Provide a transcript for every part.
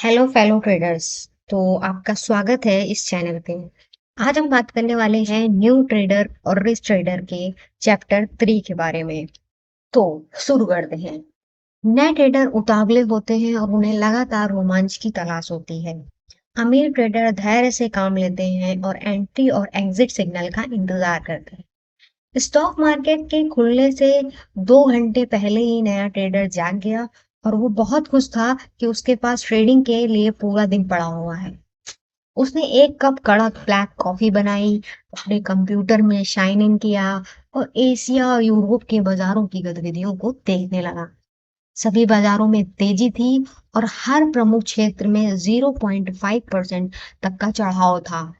Hello fellow traders. तो आपका स्वागत है इस चैनल पे। आज हम बात करने वाले हैं न्यू ट्रेडर और रिच ट्रेडर के चैप्टर 3 के बारे में। तो शुरू करते हैं। नए ट्रेडर उतावले होते हैं और उन्हें लगातार रोमांच की तलाश होती है। अमीर ट्रेडर धैर्य से काम लेते हैं और एंट्री और एग्जिट सिग्नल का इंतजार करते हैं। स्टॉक मार्केट के खुलने से 2 घंटे पहले ही नया ट्रेडर जाग गया और वो बहुत खुश था कि उसके पास ट्रेडिंग के लिए पूरा दिन पड़ा हुआ है। उसने एक कप कड़क ब्लैक कॉफी बनाई, अपने कंप्यूटर में साइन इन किया और एशिया और यूरोप के बाजारों की गतिविधियों को देखने लगा। सभी बाजारों में तेजी थी और हर प्रमुख क्षेत्र में 0.5% तक का चढ़ाव था।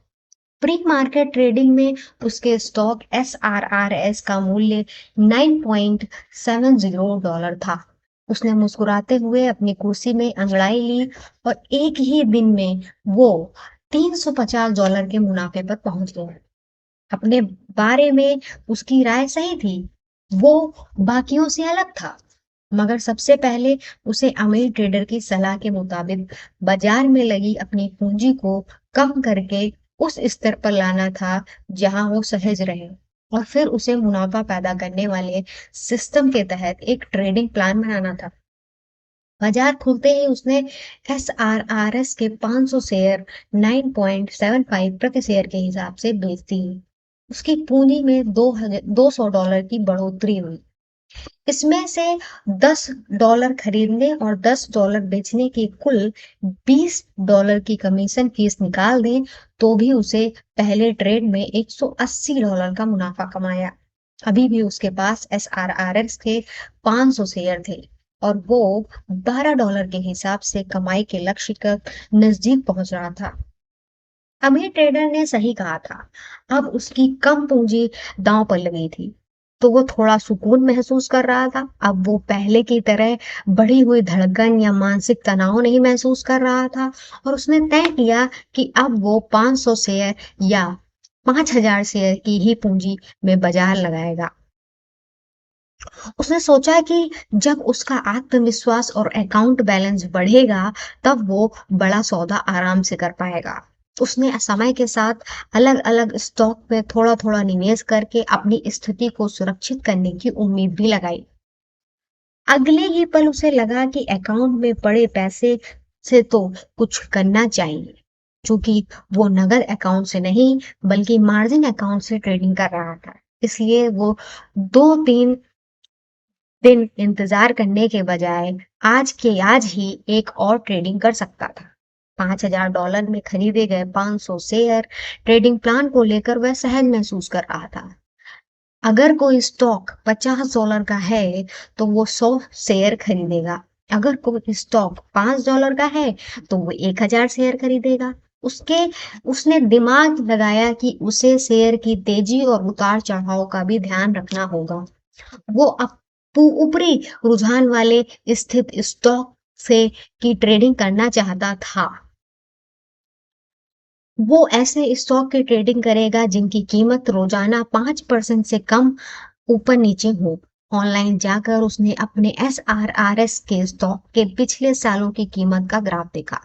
प्री मार्केट ट्रेडिंग में उसके स्टॉक SRRS का मूल्य $9.70 था। उसने मुस्कुराते हुए अपनी कुर्सी में अंगड़ाई ली और एक ही दिन में वो $350 के मुनाफे पर पहुंच गया। अपने बारे में उसकी राय सही थी। वो बाकियों से अलग था। मगर सबसे पहले उसे अमीर ट्रेडर की सलाह के मुताबिक बाजार में लगी अपनी पूंजी को कम करके उस स्तर पर लाना था जहां वो सहज रहे, और फिर उसे मुनाफा पैदा करने वाले सिस्टम के तहत एक ट्रेडिंग प्लान बनाना था। बाजार खुलते ही उसने SRRS के 500 शेयर 9.75 प्रति शेयर के हिसाब से बेच दिए। उसकी पूंजी में $200 की बढ़ोतरी हुई। इसमें से $10 खरीदने और $10 बेचने की कुल $20 की कमीशन फीस निकाल दें तो भी उसे पहले ट्रेड में $180 का मुनाफा कमाया। अभी भी उसके पास SRRX के 500 शेयर थे और वो $12 के हिसाब से कमाई के लक्ष्य के नजदीक पहुंच रहा था। अमीर ट्रेडर ने सही कहा था। अब उसकी कम पूंजी दांव पर लगी थी, तो वो थोड़ा सुकून महसूस कर रहा था। अब वो पहले की तरह बढ़ी हुई धड़कन या मानसिक तनाव नहीं महसूस कर रहा था और उसने तय किया कि अब वो 500 शेयर या 5,000 शेयर की ही पूंजी में बाजार लगाएगा। उसने सोचा कि जब उसका आत्मविश्वास और अकाउंट बैलेंस बढ़ेगा, तब वो बड़ा सौदा आराम से कर पाएगा। उसने समय के साथ अलग-अलग स्टॉक में थोड़ा-थोड़ा निवेश करके अपनी स्थिति को सुरक्षित करने की उम्मीद भी लगाई। अगले ही पल उसे लगा कि अकाउंट में पड़े पैसे से तो कुछ करना चाहिए, क्योंकि वो नगद अकाउंट से नहीं बल्कि मार्जिन अकाउंट से ट्रेडिंग कर रहा था। इसलिए वो 2-3 दिन इंतजार करने के बजाय आज के आज ही एक और ट्रेडिंग कर सकता था। $5,000 में खरीदे गए 500 शेयर ट्रेडिंग प्लान को लेकर वह सहज महसूस कर रहा था। अगर कोई स्टॉक $50 का है तो वो 100 शेयर खरीदेगा। अगर कोई स्टॉक $5 का है तो वो 1,000 शेयर खरीदेगा। उसके उसने दिमाग लगाया कि उसे शेयर की तेजी और उतार चढ़ाव का भी ध्यान रखना होगा। वो ऊपरी रुझान वाले स्थित स्टॉक से की ट्रेडिंग करना चाहता था। वो ऐसे स्टॉक की ट्रेडिंग करेगा जिनकी कीमत रोजाना 5% से कम ऊपर नीचे हो। ऑनलाइन जाकर उसने अपने SRRS के स्टॉक के पिछले सालों की कीमत का ग्राफ देखा।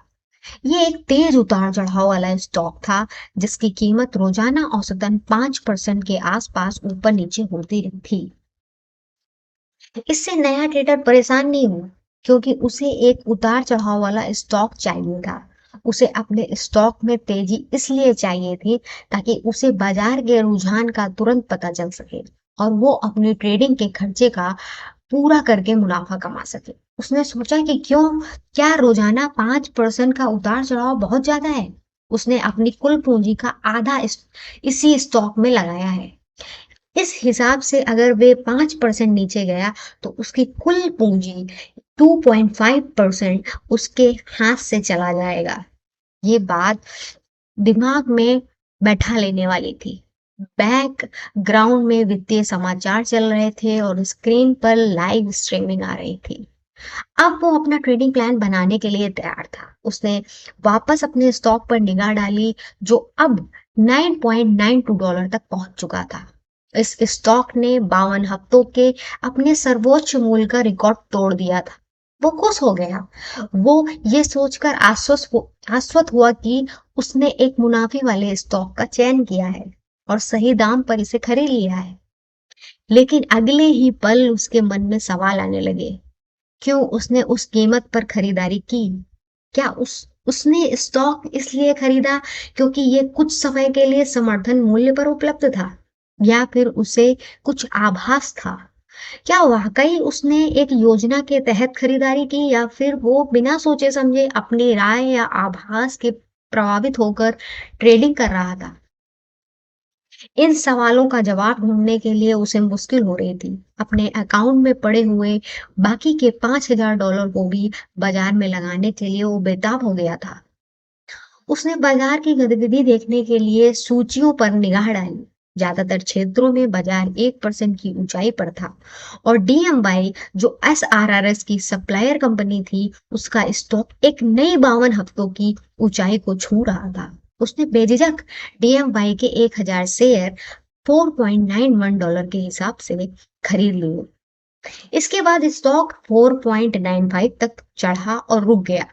ये एक तेज उतार चढ़ाव वाला स्टॉक था जिसकी कीमत रोजाना औसतन 5% के आसपास ऊपर नीचे होती रही थी। इससे नया ट्रेडर परेशान नहीं हुआ, क्योंकि उसे एक उतार चढ़ाव वाला स्टॉक चाहिए था। उसे अपने स्टॉक में तेजी इसलिए चाहिए थी ताकि उसे बाजार के रुझान का तुरंत पता चल सके और वो अपनी ट्रेडिंग के खर्चे का पूरा करके मुनाफा कमा सके। उसने सोचा कि क्या रोजाना 5% का उतार चढ़ाव बहुत ज्यादा है। उसने अपनी कुल पूंजी का आधा इसी स्टॉक में लगाया है। इस हिसाब से अगर वे 5% नीचे गया तो उसकी कुल पूंजी 2.5% उसके हाथ से चला जाएगा। ये बात दिमाग में बैठा लेने वाली थी। बैक ग्राउंड में वित्तीय समाचार चल रहे थे और स्क्रीन पर लाइव स्ट्रीमिंग आ रही थी। अब वो अपना ट्रेडिंग प्लान बनाने के लिए तैयार था। उसने वापस अपने स्टॉक पर निगाह डाली जो अब $9.92 तक पहुंच चुका था। इस स्टॉक ने 52 हफ्तों के अपने सर्वोच्च मूल्य का रिकॉर्ड तोड़ दिया था। वो खुश हो गया। वो ये सोचकर आश्वस्त हुआ कि उसने एक मुनाफे वाले स्टॉक का चयन किया है और सही दाम पर इसे खरीद लिया है। लेकिन अगले ही पल उसके मन में सवाल आने लगे। क्यों उसने उस कीमत पर खरीदारी की? क्या उसने स्टॉक इसलिए खरीदा क्योंकि ये कुछ समय के लिए समर्थन मूल्य पर उपलब्ध था, या फिर उसे कुछ आभास था? क्या वाकई उसने एक योजना के तहत खरीदारी की, या फिर वो बिना सोचे समझे अपनी राय या आभास के प्रभावित होकर ट्रेडिंग कर रहा था? इन सवालों का जवाब ढूंढने के लिए उसे मुश्किल हो रही थी। अपने अकाउंट में पड़े हुए बाकी के $5,000 को भी बाजार में लगाने के लिए वो बेताब हो गया था। उसने बाजार की गतिविधि देखने के लिए सूचियों पर निगाह डाली। ज्यादातर क्षेत्रों में बाजार 1% की ऊंचाई पर था और डीएमवाई, जो एसआरआरएस की सप्लायर कंपनी थी, उसका स्टॉक एक नई 52 हफ्तों की ऊंचाई को छू रहा था। उसने बेझिझक डीएमवाई के 1,000 शेयर $4.91 के हिसाब से खरीद लिए। इसके बाद स्टॉक 4.95 तक चढ़ा और रुक गया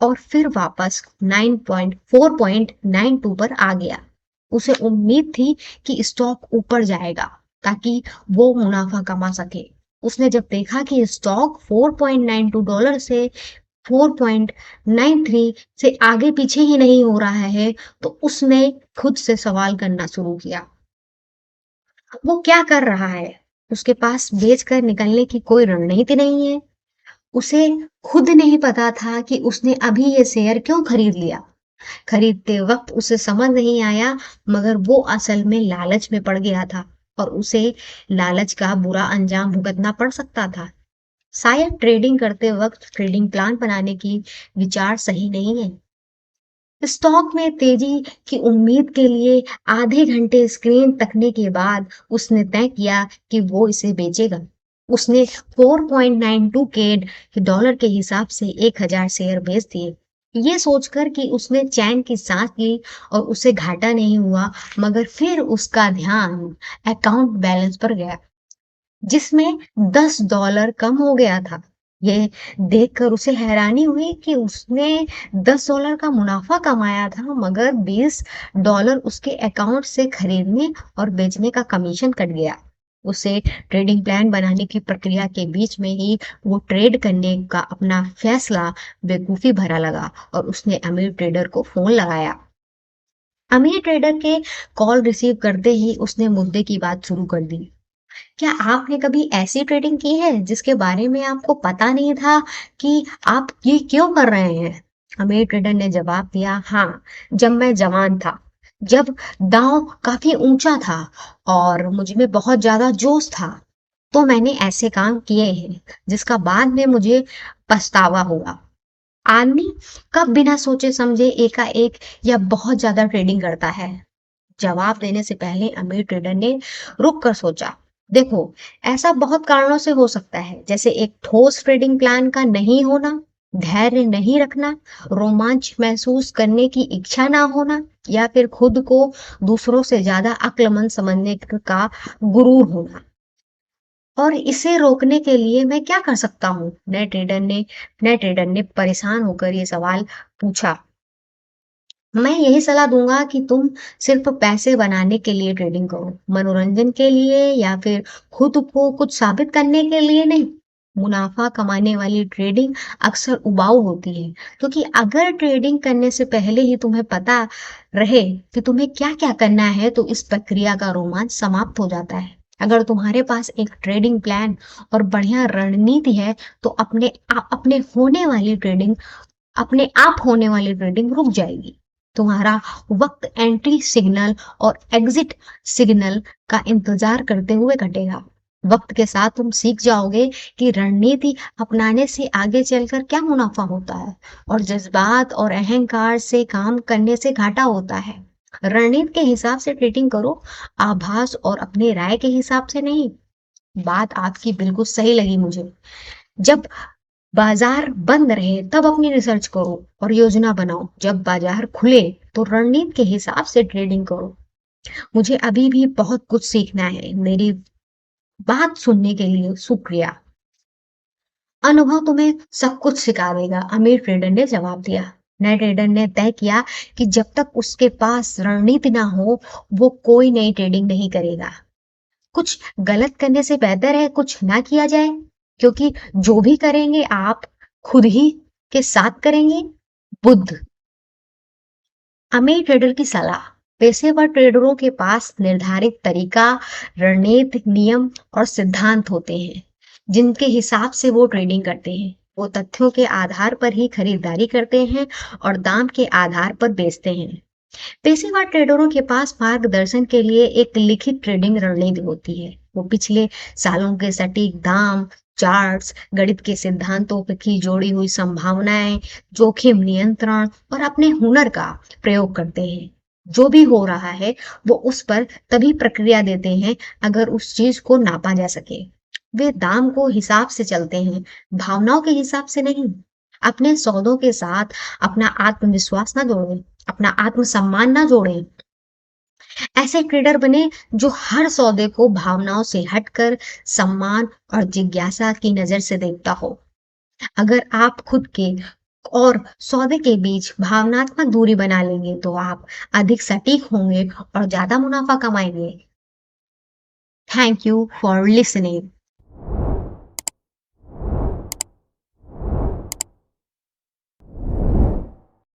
और फिर वापस 4.92 पर आ गया। उसे उम्मीद थी कि स्टॉक ऊपर जाएगा ताकि वो मुनाफा कमा सके। उसने जब देखा कि स्टॉक $4.92 से 4.93 से आगे पीछे ही नहीं हो रहा है, तो उसने खुद से सवाल करना शुरू किया। वो क्या कर रहा है? उसके पास बेचकर निकलने की कोई रणनीति नहीं है। उसे खुद नहीं पता था कि उसने अभी ये शेयर क्यों खरीद लिया। खरीदते वक्त उसे समझ नहीं आया, मगर वो असल में लालच में पड़ गया था और उसे लालच का बुरा अंजाम भुगतना पड़ सकता था। शायद ट्रेडिंग करते वक्त ट्रेडिंग प्लान बनाने की विचार सही नहीं है। स्टॉक में तेजी की उम्मीद के लिए आधे घंटे स्क्रीन तकने के बाद उसने तय किया कि वो इसे बेचेगा। उसने 4.92 के डॉलर के हिसाब से 1,000 शेयर बेच दिए, ये सोचकर कि उसने चैन की सांस ली और उसे घाटा नहीं हुआ। मगर फिर उसका ध्यान अकाउंट बैलेंस पर गया, जिसमें $10 कम हो गया था। ये देखकर उसे हैरानी हुई कि उसने $10 का मुनाफा कमाया था, मगर $20 उसके अकाउंट से खरीदने और बेचने का कमीशन कट गया। उसे ट्रेडिंग प्लान बनाने की प्रक्रिया के बीच में ही वो ट्रेड करने का अपना फैसला बेवकूफी भरा लगा और उसने अमीर ट्रेडर को फोन लगाया। अमीर ट्रेडर के कॉल रिसीव करते ही उसने मुद्दे की बात शुरू कर दी। क्या आपने कभी ऐसी ट्रेडिंग की है जिसके बारे में आपको पता नहीं था कि आप ये क्यों कर रहे हैं? अमीर ट्रेडर ने जवाब दिया, हाँ, जब मैं जवान था, जब दांव काफी ऊंचा था और मुझ में बहुत ज्यादा जोश था, तो मैंने ऐसे काम किए हैं जिसका बाद में मुझे पछतावा हुआ। आदमी कब बिना सोचे समझे एकाएक या बहुत ज्यादा ट्रेडिंग करता है? जवाब देने से पहले अमीर ट्रेडर ने रुक कर सोचा। देखो, ऐसा बहुत कारणों से हो सकता है, जैसे एक ठोस ट्रेडिंग प्लान का नहीं होना, धैर्य नहीं रखना, रोमांच महसूस करने की इच्छा ना होना, या फिर खुद को दूसरों से ज्यादा अक्लमंद समझने का गुरूर होना। और इसे रोकने के लिए मैं क्या कर सकता हूँ? नए ट्रेडर ने परेशान होकर ये सवाल पूछा। मैं यही सलाह दूंगा कि तुम सिर्फ पैसे बनाने के लिए ट्रेडिंग करो, मनोरंजन के लिए या फिर खुद को कुछ साबित करने के लिए नहीं। मुनाफा कमाने वाली ट्रेडिंग अक्सर उबाऊ होती है, क्योंकि अगर ट्रेडिंग करने से पहले ही तुम्हें पता रहे कि तुम्हें क्या क्या करना है, तो इस प्रक्रिया का रोमांच समाप्त हो जाता है। अगर तुम्हारे पास एक ट्रेडिंग प्लान और बढ़िया रणनीति है, तो अपने आप होने वाली ट्रेडिंग रुक जाएगी। तुम्हारा वक्त एंट्री सिग्नल और एग्जिट सिग्नल का इंतजार करते हुए कटेगा। वक्त के साथ तुम सीख जाओगे कि रणनीति अपनाने से आगे चलकर क्या मुनाफा होता है और जज्बात और अहंकार से काम करने से घाटा होता है। रणनीति के हिसाब से ट्रेडिंग करो, आभास और अपने राय के हिसाब से नहीं। बात आपकी बिल्कुल सही लगी मुझे। जब बाजार बंद रहे तब अपनी रिसर्च करो और योजना बनाओ। जब बाजार खुले तो रणनीति के हिसाब से ट्रेडिंग करो। मुझे अभी भी बहुत कुछ सीखना है। मेरी बात सुनने के लिए शुक्रिया। अनुभव तुम्हें सब कुछ सिखा देगा, अमीर ट्रेडर ने जवाब दिया। नए ट्रेडर ने तय किया कि जब तक उसके पास रणनीति ना हो, वो कोई नई ट्रेडिंग नहीं करेगा। कुछ गलत करने से बेहतर है कुछ ना किया जाए, क्योंकि जो भी करेंगे आप खुद ही के साथ करेंगे। बुद्ध। अमीर ट्रेडर की सलाह। पेशेवर ट्रेडरों के पास निर्धारित तरीका, रणनीति, नियम और सिद्धांत होते हैं, जिनके हिसाब से वो ट्रेडिंग करते हैं। वो तथ्यों के आधार पर ही खरीदारी करते हैं और दाम के आधार पर बेचते हैं। पेशेवर ट्रेडरों के पास मार्गदर्शन के लिए एक लिखित ट्रेडिंग रणनीति होती है। वो पिछले सालों के सटीक दाम, चार्ट्स, गणित के सिद्धांतों की जोड़ी हुई संभावनाएं, जोखिम नियंत्रण और अपने हुनर का प्रयोग करते हैं। जो भी हो रहा है वो उस पर तभी प्रक्रिया देते हैं अगर उस चीज को नापा जा सके। वे दाम को हिसाब से चलते हैं, भावनाओं के हिसाब से नहीं। अपने सौदों के साथ अपना आत्मविश्वास ना जोड़ें, अपना आत्मसम्मान ना जोड़ें। ऐसे ट्रेडर बने जो हर सौदे को भावनाओं से हटकर सम्मान और जिज्ञासा की नजर से देखता हो। अगर आप खुद के और सौदे के बीच भावनात्मक दूरी बना लेंगे तो आप अधिक सटीक होंगे और ज्यादा मुनाफा कमाएंगे। Thank you for listening.